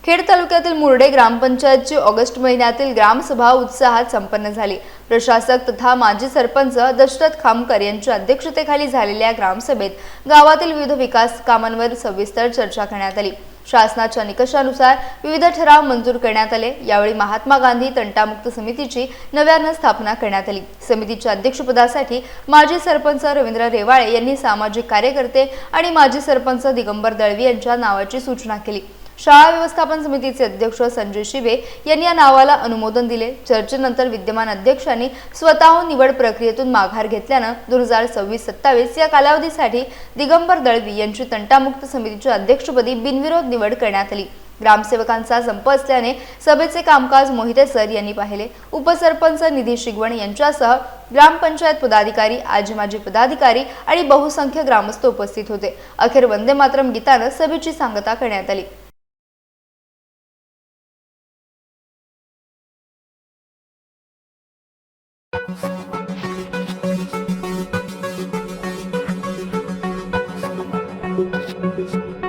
खेड तालुक्यातील मुर्डे ग्रामपंचायतची ऑगस्ट महिन्यातील ग्रामसभा उत्साहात संपन्न झाली। प्रशासक तथा माजी सरपंच दशरथ खामकर यांच्या अध्यक्षतेखाली झालेल्या ग्रामसभेत गावातील विविध विकास कामांवर सविस्तर चर्चा करण्यात आली। शासनाच्या निकषानुसार विविध ठराव मंजूर करण्यात आले। यावेळी महात्मा गांधी तंटामुक्त समितीची नव्याने स्थापना करण्यात आली। समितीच्या अध्यक्षपदासाठी माजी सरपंच रवींद्र रेवाळे यांनी सामाजिक कार्यकर्ते आणि माजी सरपंच दिगंबर दळवी यांच्या नावाची सूचना केली। शाळा व्यवस्थापन समितीचे अध्यक्ष संजय शिवे यांनी या नावाला अनुमोदन दिले। चर्चेनंतर विद्यमान अध्यक्षांनी स्वतःहून निवड प्रक्रियेतून माघार घेतल्याने 2026-27 या कालावधीसाठी दिगंबर दळवी यांची तंटामुक्त समितीच्या अध्यक्षपदी बिनविरोध निवड करण्यात आली। ग्रामसेवकांचा संप असल्याने सभेचे कामकाज मोहिते सर यांनी पाहिले। उपसरपंच निधी शिगवण यांच्यासह ग्रामपंचायत पदाधिकारी, आजी माजी पदाधिकारी आणि बहुसंख्य ग्रामस्थ उपस्थित होते। अखेर वंदे मातरम गीताने सभेची सांगता करण्यात आली। Thank you.